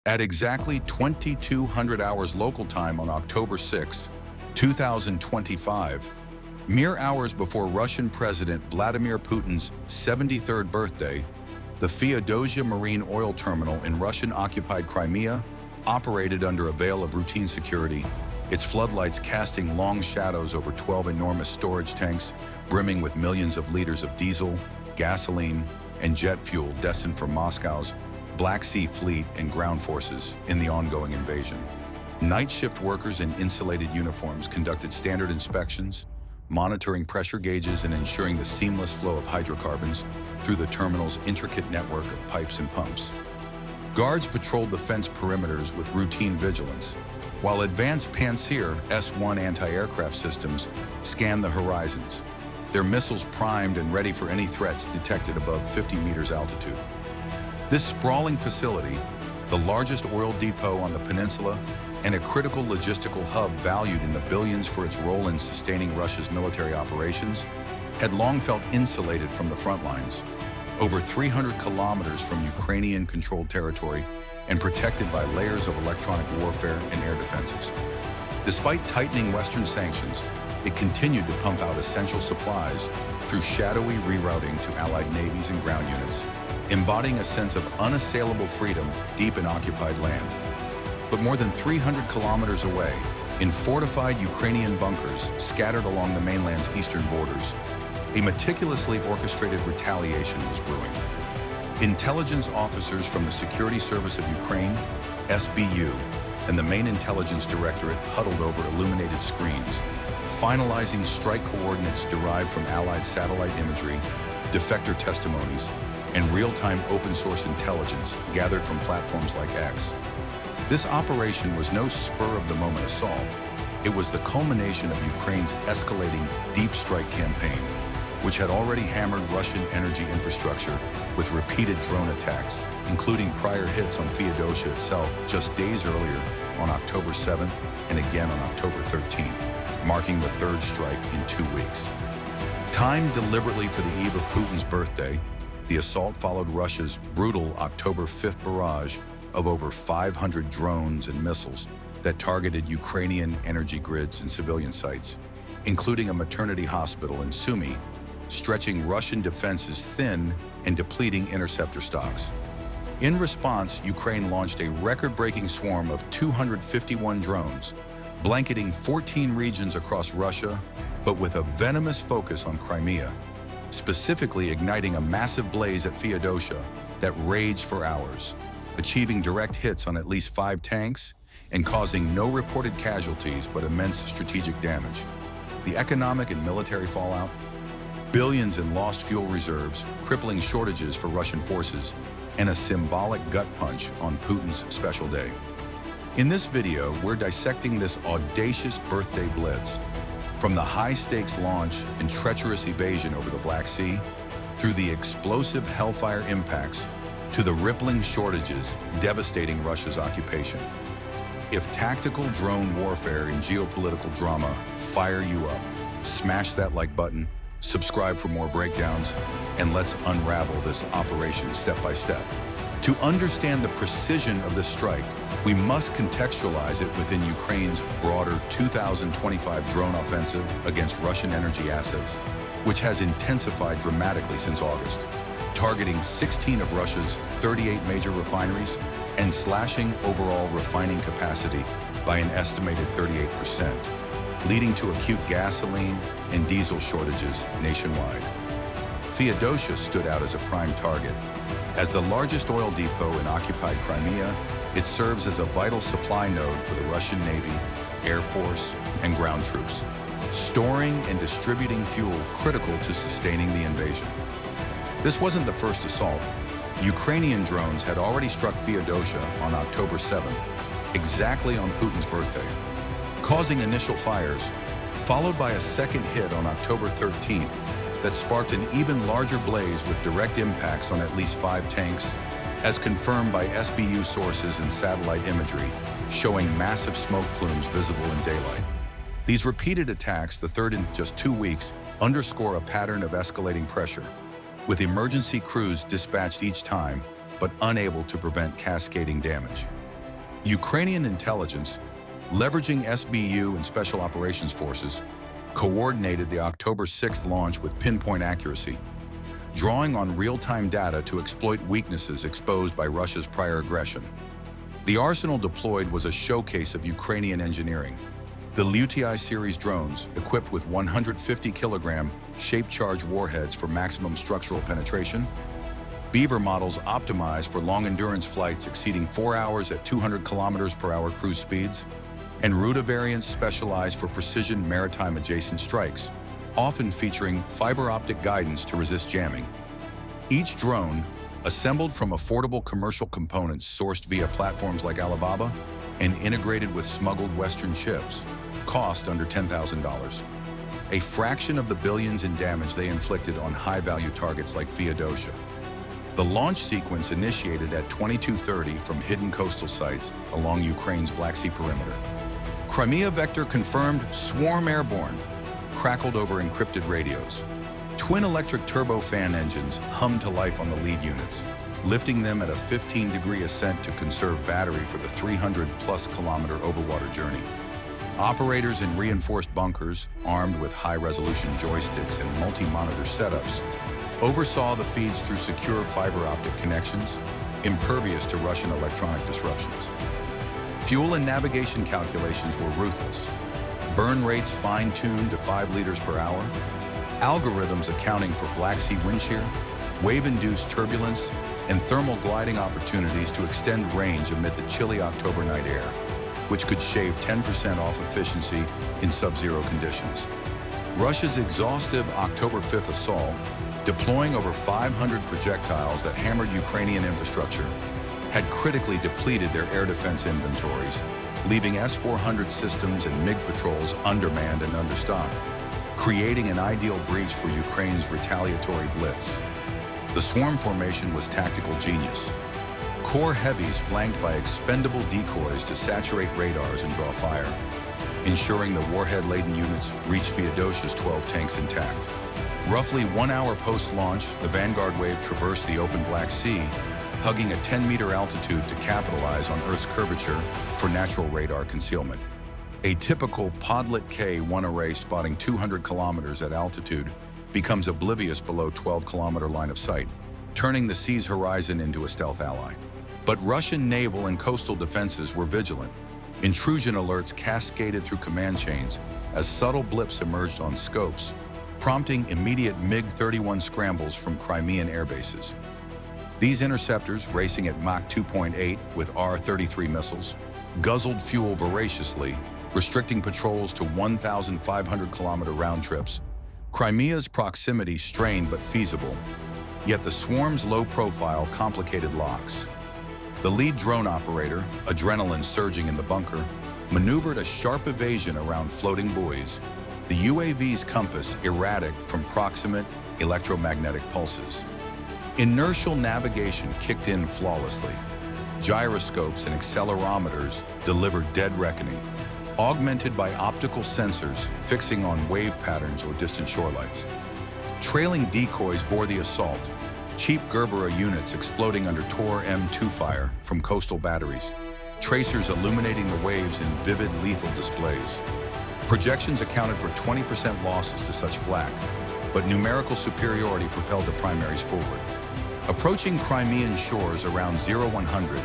At exactly 2200 hours local time on October 6, 2025, mere hours before Russian President Vladimir Putin's 73rd birthday, the Feodosia Marine Oil Terminal in Russian-occupied Crimea operated under a veil of routine security, its floodlights casting long shadows over 12 enormous storage tanks brimming with millions of liters of diesel, gasoline, and jet fuel destined for Moscow's Black Sea Fleet and ground forces in the ongoing invasion. Night shift workers in insulated uniforms conducted standard inspections, monitoring pressure gauges and ensuring the seamless flow of hydrocarbons through the terminal's intricate network of pipes and pumps. Guards patrolled the fence perimeters with routine vigilance, while advanced Pantsir-S1 anti-aircraft systems scanned the horizons, their missiles primed and ready for any threats detected above 50 meters altitude. This sprawling facility, the largest oil depot on the peninsula and a critical logistical hub valued in the billions for its role in sustaining Russia's military operations, had long felt insulated from the front lines, over 300 kilometers from Ukrainian-controlled territory and protected by layers of electronic warfare and air defenses. Despite tightening Western sanctions, it continued to pump out essential supplies through shadowy rerouting to Allied navies and ground units, embodying a sense of unassailable freedom deep in occupied land. But more than 300 kilometers away, in fortified Ukrainian bunkers scattered along the mainland's eastern borders, a meticulously orchestrated retaliation was brewing. Intelligence officers from the Security Service of Ukraine, SBU, and the main intelligence directorate huddled over illuminated screens, finalizing strike coordinates derived from Allied satellite imagery, defector testimonies, and real-time open-source intelligence gathered from platforms like X. This operation was no spur-of-the-moment assault. It was the culmination of Ukraine's escalating DeepStrike campaign, which had already hammered Russian energy infrastructure with repeated drone attacks, including prior hits on Feodosia itself just days earlier on October 7th and again on October 13th, marking the third strike in 2 weeks. Timed deliberately for the eve of Putin's birthday, the assault followed Russia's brutal October 5th barrage of over 500 drones and missiles that targeted Ukrainian energy grids and civilian sites, including a maternity hospital in Sumy, stretching Russian defenses thin and depleting interceptor stocks. In response, Ukraine launched a record-breaking swarm of 251 drones, blanketing 14 regions across Russia, but with a venomous focus on Crimea, specifically igniting a massive blaze at Feodosia that raged for hours, achieving direct hits on at least 5 tanks and causing no reported casualties but immense strategic damage. The economic and military fallout, billions in lost fuel reserves, crippling shortages for Russian forces, and a symbolic gut punch on Putin's special day. In this video, we're dissecting this audacious birthday blitz, from the high-stakes launch and treacherous evasion over the Black Sea, through the explosive Hellfire impacts, to the rippling shortages devastating Russia's occupation. If tactical drone warfare and geopolitical drama fire you up, smash that like button, subscribe for more breakdowns, and let's unravel this operation step by step. To understand the precision of this strike, we must contextualize it within Ukraine's broader 2025 drone offensive against Russian energy assets, which has intensified dramatically since August, targeting 16 of Russia's 38 major refineries and slashing overall refining capacity by an estimated 38%, leading to acute gasoline and diesel shortages nationwide. Feodosia stood out as a prime target. As the largest oil depot in occupied Crimea, it serves as a vital supply node for the Russian Navy, Air Force, and ground troops, storing and distributing fuel critical to sustaining the invasion. This wasn't the first assault. Ukrainian drones had already struck Feodosia on October 7th, exactly on Putin's birthday, causing initial fires, followed by a second hit on October 13th that sparked an even larger blaze with direct impacts on at least 5 tanks, as confirmed by SBU sources and satellite imagery, showing massive smoke plumes visible in daylight. These repeated attacks, the third in just 2 weeks, underscore a pattern of escalating pressure, with emergency crews dispatched each time, but unable to prevent cascading damage. Ukrainian intelligence, leveraging SBU and Special Operations Forces, coordinated the October 6th launch with pinpoint accuracy, drawing on real-time data to exploit weaknesses exposed by Russia's prior aggression. The arsenal deployed was a showcase of Ukrainian engineering. The Lyutyi series drones, equipped with 150-kilogram shape-charge warheads for maximum structural penetration, Beaver models optimized for long-endurance flights exceeding 4 hours at 200 kilometers per hour cruise speeds, and Ruta variants specialized for precision maritime adjacent strikes, often featuring fiber optic guidance to resist jamming. Each drone, assembled from affordable commercial components sourced via platforms like Alibaba and integrated with smuggled Western chips, cost under $10,000. A fraction of the billions in damage they inflicted on high-value targets like Feodosia. The launch sequence initiated at 22:30 from hidden coastal sites along Ukraine's Black Sea perimeter. Crimea vector confirmed swarm airborne, crackled over encrypted radios. Twin electric turbofan engines hummed to life on the lead units, lifting them at a 15-degree ascent to conserve battery for the 300-plus kilometer overwater journey. Operators in reinforced bunkers, armed with high-resolution joysticks and multi-monitor setups, oversaw the feeds through secure fiber optic connections, impervious to Russian electronic disruptions. Fuel and navigation calculations were ruthless. Burn rates fine-tuned to 5 liters per hour, algorithms accounting for Black Sea wind shear, wave-induced turbulence, and thermal gliding opportunities to extend range amid the chilly October night air, which could shave 10% off efficiency in sub-zero conditions. Russia's exhaustive October 5th assault, deploying over 500 projectiles that hammered Ukrainian infrastructure, had critically depleted their air defense inventories, leaving S-400 systems and MiG patrols undermanned and understocked, creating an ideal breach for Ukraine's retaliatory Blitz. The swarm formation was tactical genius. Core heavies flanked by expendable decoys to saturate radars and draw fire, ensuring the warhead-laden units reached Feodosia's 12 tanks intact. Roughly 1 hour post-launch, the Vanguard wave traversed the open Black Sea, hugging a 10-meter altitude to capitalize on Earth's curvature for natural radar concealment. A typical Podlet K-1 array spotting 200 kilometers at altitude becomes oblivious below 12-kilometer line of sight, turning the sea's horizon into a stealth ally. But Russian naval and coastal defenses were vigilant. Intrusion alerts cascaded through command chains as subtle blips emerged on scopes, prompting immediate MiG-31 scrambles from Crimean air bases. These interceptors, racing at Mach 2.8 with R-33 missiles, guzzled fuel voraciously, restricting patrols to 1,500-kilometer round trips. Crimea's proximity strained but feasible, yet the swarm's low profile complicated locks. The lead drone operator, adrenaline surging in the bunker, maneuvered a sharp evasion around floating buoys, the UAV's compass erratic from proximate electromagnetic pulses. Inertial navigation kicked in flawlessly. Gyroscopes and accelerometers delivered dead reckoning, augmented by optical sensors fixing on wave patterns or distant shorelights. Trailing decoys bore the assault, cheap Gerbera units exploding under Tor M2 fire from coastal batteries, tracers illuminating the waves in vivid lethal displays. Projections accounted for 20% losses to such flak, but numerical superiority propelled the primaries forward. Approaching Crimean shores around 0100,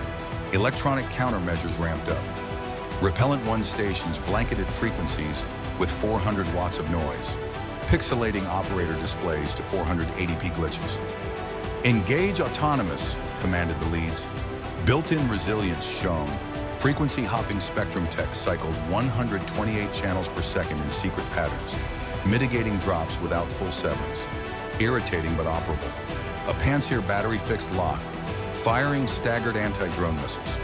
electronic countermeasures ramped up. Repellent 1 stations blanketed frequencies with 400 watts of noise, pixelating operator displays to 480p glitches. Engage autonomous, commanded the leads. Built-in resilience shone. Frequency hopping spectrum tech cycled 128 channels per second in secret patterns, mitigating drops without full severance. Irritating but operable. A Pantsir battery-fixed lock, firing staggered anti-drone missiles.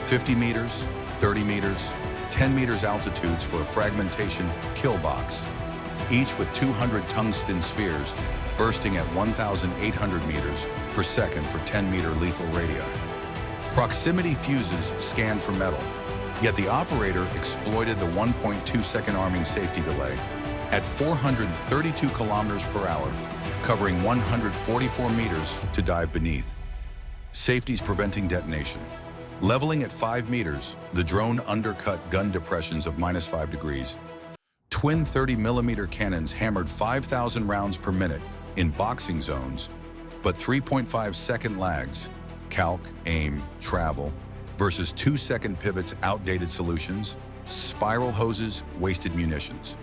50 meters, 30 meters, 10 meters altitudes for a fragmentation kill box, each with 200 tungsten spheres bursting at 1,800 meters per second for 10-meter lethal radii. Proximity fuses scanned for metal, yet the operator exploited the 1.2-second arming safety delay at 432 kilometers per hour, covering 144 meters to dive beneath. Safeties preventing detonation. Leveling at 5 meters, the drone undercut gun depressions of -5 degrees. Twin 30mm cannons hammered 5,000 rounds per minute in boxing zones, but 3.5-second lags, calc, aim, travel, versus 2-second pivots, outdated solutions, spiral hoses, wasted munitions.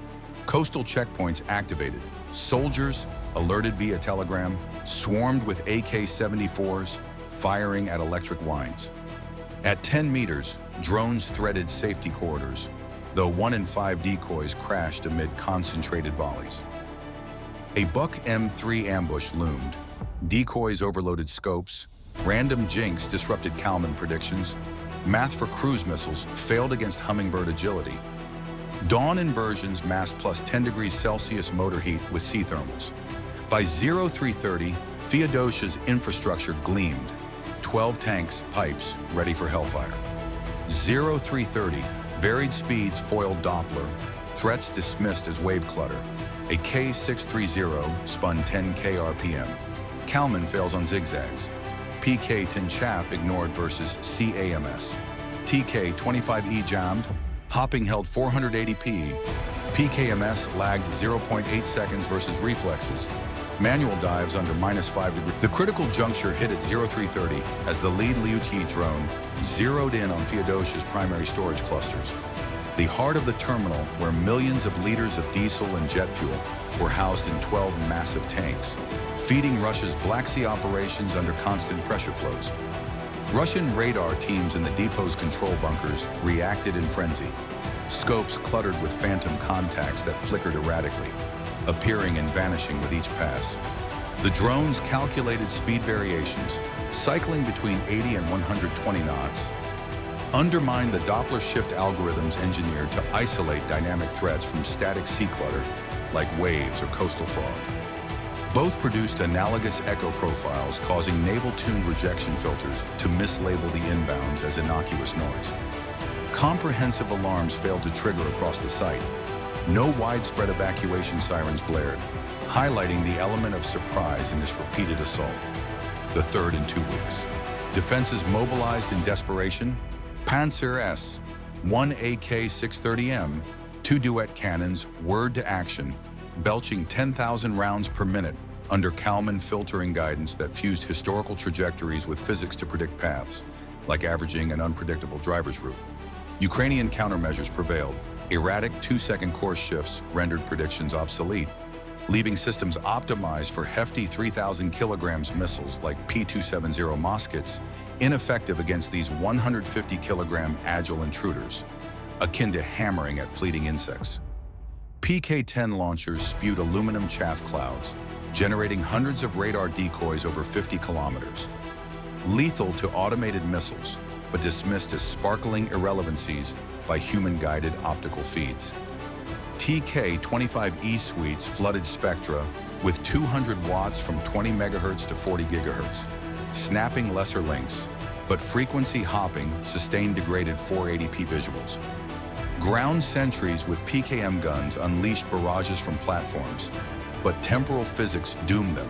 Coastal checkpoints activated. Soldiers, alerted via telegram, swarmed with AK-74s, firing at electric wines. At 10 meters, drones threaded safety corridors, though 1 in 5 decoys crashed amid concentrated volleys. A Buck M3 ambush loomed. Decoys overloaded scopes. Random jinx disrupted Kalman predictions. Math for cruise missiles failed against Hummingbird agility. Dawn inversions masked plus 10 degrees Celsius motor heat with sea thermals. By 0330, Feodosia's infrastructure gleamed. 12 tanks, pipes, ready for Hellfire. 0330, varied speeds foiled Doppler, threats dismissed as wave clutter. A K630 spun 10K RPM. Kalman fails on zigzags. PK-10 chaff ignored versus CAMS. TK-25E jammed, hopping held 480p. PKMS lagged 0.8 seconds versus reflexes. Manual dives under -5 degrees. The critical juncture hit at 0330 as the lead Lyutyi drone zeroed in on Feodosia's primary storage clusters. The heart of the terminal, where millions of liters of diesel and jet fuel were housed in 12 massive tanks, feeding Russia's Black Sea operations under constant pressure flows. Russian radar teams in the depot's control bunkers reacted in frenzy. Scopes cluttered with phantom contacts that flickered erratically, appearing and vanishing with each pass. The drones calculated speed variations, cycling between 80 and 120 knots, undermined the Doppler shift algorithms engineered to isolate dynamic threats from static sea clutter, like waves or coastal fog. Both produced analogous echo profiles, causing naval-tuned rejection filters to mislabel the inbounds as innocuous noise. Comprehensive alarms failed to trigger across the site. No widespread evacuation sirens blared, highlighting the element of surprise in this repeated assault. The third in 2 weeks. Defenses mobilized in desperation. Pantsir-S1 AK-630M, 2 duet cannons, whirred to action, belching 10,000 rounds per minute under Kalman filtering guidance that fused historical trajectories with physics to predict paths, like averaging an unpredictable driver's route. Ukrainian countermeasures prevailed. Erratic 2-second course shifts rendered predictions obsolete, leaving systems optimized for hefty 3,000 kilograms missiles like P-270 Moskits ineffective against these 150-kilogram agile intruders, akin to hammering at fleeting insects. PK-10 launchers spewed aluminum chaff clouds, generating hundreds of radar decoys over 50 kilometers. Lethal to automated missiles, but dismissed as sparkling irrelevancies by human-guided optical feeds. TK-25E suites flooded spectra with 200 watts from 20 megahertz to 40 gigahertz, snapping lesser links, but frequency hopping sustained degraded 480p visuals. Ground sentries with PKM guns unleashed barrages from platforms, but temporal physics doomed them.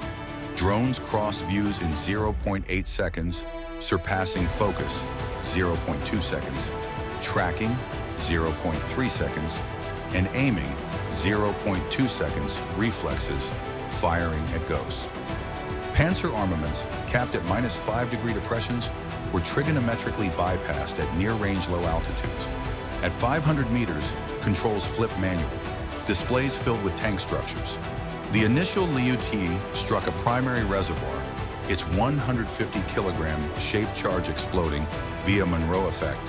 Drones crossed views in 0.8 seconds, surpassing focus, 0.2 seconds, tracking, 0.3 seconds, and aiming, 0.2 seconds, reflexes, firing at ghosts. Panzer armaments, capped at -5 degree depressions, were trigonometrically bypassed at near-range low altitudes. At 500 meters, controls flipped manually, displays filled with tank structures. The initial Lyutyi struck a primary reservoir, its 150-kilogram shaped charge exploding via Monroe effect,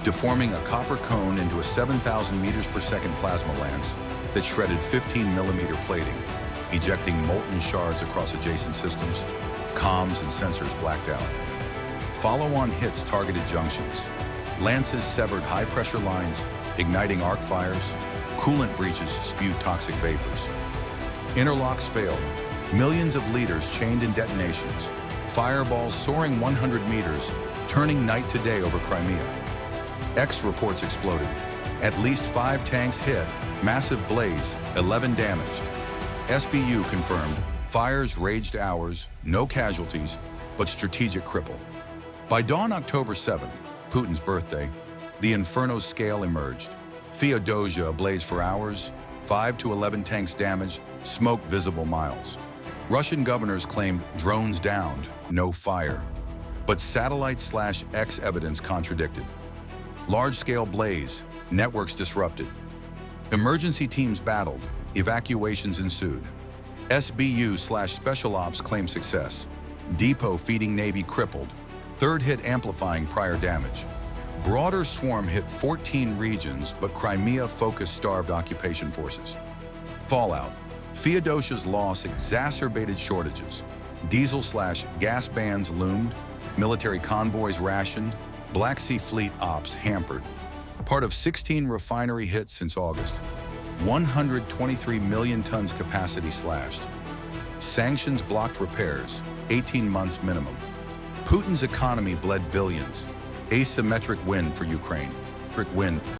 deforming a copper cone into a 7,000 meters per second plasma lance that shredded 15mm plating, ejecting molten shards across adjacent systems. Comms and sensors blacked out. Follow-on hits targeted junctions. Lances severed high-pressure lines, igniting arc fires. Coolant breaches spewed toxic vapors. Interlocks failed. Millions of liters chained in detonations. Fireballs soaring 100 meters, turning night to day over Crimea. X reports exploded. At least 5 tanks hit. Massive blaze, 11 damaged. SBU confirmed. Fires raged hours, no casualties, but strategic cripple. By dawn October 7th, Putin's birthday, the Inferno scale emerged. Feodosia ablaze for hours, 5 to 11 tanks damaged, smoke visible miles. Russian governors claimed drones downed, no fire. But satellite/X evidence contradicted. Large-scale blaze, networks disrupted. Emergency teams battled, evacuations ensued. SBU/Special Ops claimed success. Depot feeding Navy crippled. Third hit amplifying prior damage. Broader swarm hit 14 regions, but Crimea focused starved occupation forces. Fallout. Feodosia's loss exacerbated shortages. Diesel/gas bans loomed. Military convoys rationed. Black Sea Fleet ops hampered. Part of 16 refinery hits since August. 123 million tons capacity slashed. Sanctions blocked repairs, 18 months minimum. Putin's economy bled billions. Asymmetric win for Ukraine. Win